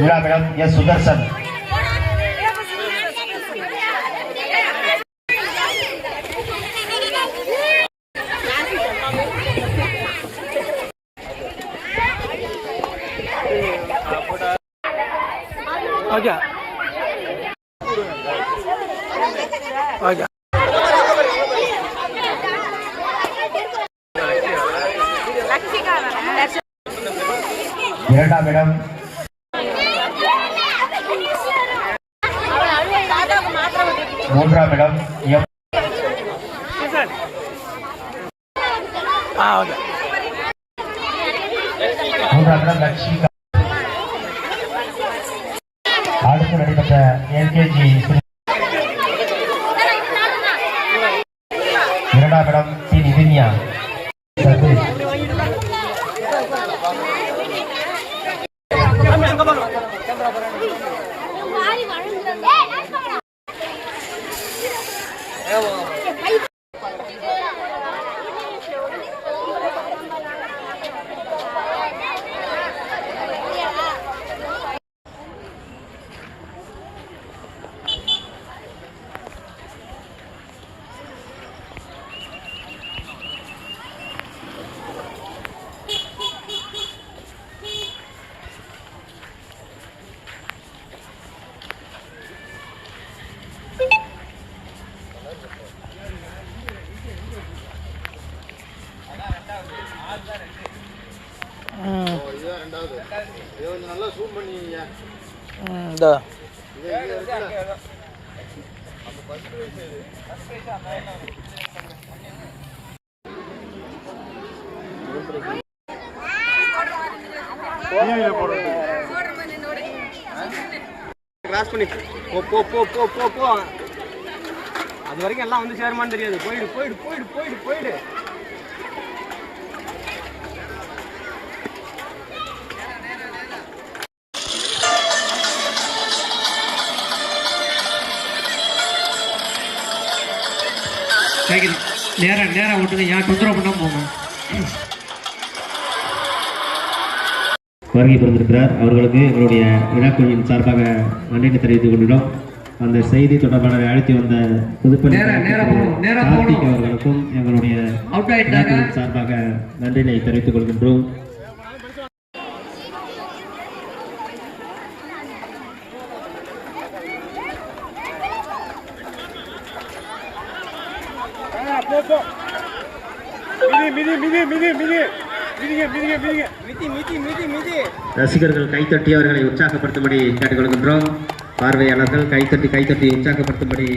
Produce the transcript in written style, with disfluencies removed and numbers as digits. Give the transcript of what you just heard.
விழாவிடம் S Sudarshan. Okay okay. இரண்டாம் இடம் மூன்றாம் இடம் எம். மூன்றாம் இடம் லட்சுமி. அடுத்து நடைபெற்ற எல்கேஜி இரண்டாம் இடம் டி நிதின்யா. கிராஸ் பண்ணி போ போ போ போ போ. அது வரைக்கும் எல்லாம் வந்து சேருமான்னு தெரியாது. போயிடு போயிடு போயிடு போயிடு போயிடு. நேரம் விட்டுங்க, ஏன் தொந்தரவு பண்ணாம போங்க. வருகை புரிந்திருக்கிறார். அவர்களுக்கு எங்களுடைய விழாக்குழுவின் சார்பாக நன்றியை தெரிவித்துக் கொள்கிறோம். அந்த செய்தி தொடர்பாளரை அழைத்து வந்த புதுப்பள்ளி கார்த்திக் அவர்களுக்கும் எங்களுடைய விழாக்குழுவின் சார்பாக நன்றியை தெரிவித்துக் கொள்கின்றோம். ரசிகர்கள் கைத்தட்டி அவர்களை உற்சாகப்படுத்தும்படி கேட்டுக்கொள்கின்றோம். பார்வையாளர்கள் கைத்தட்டி உற்சாகப்படுத்தும்படி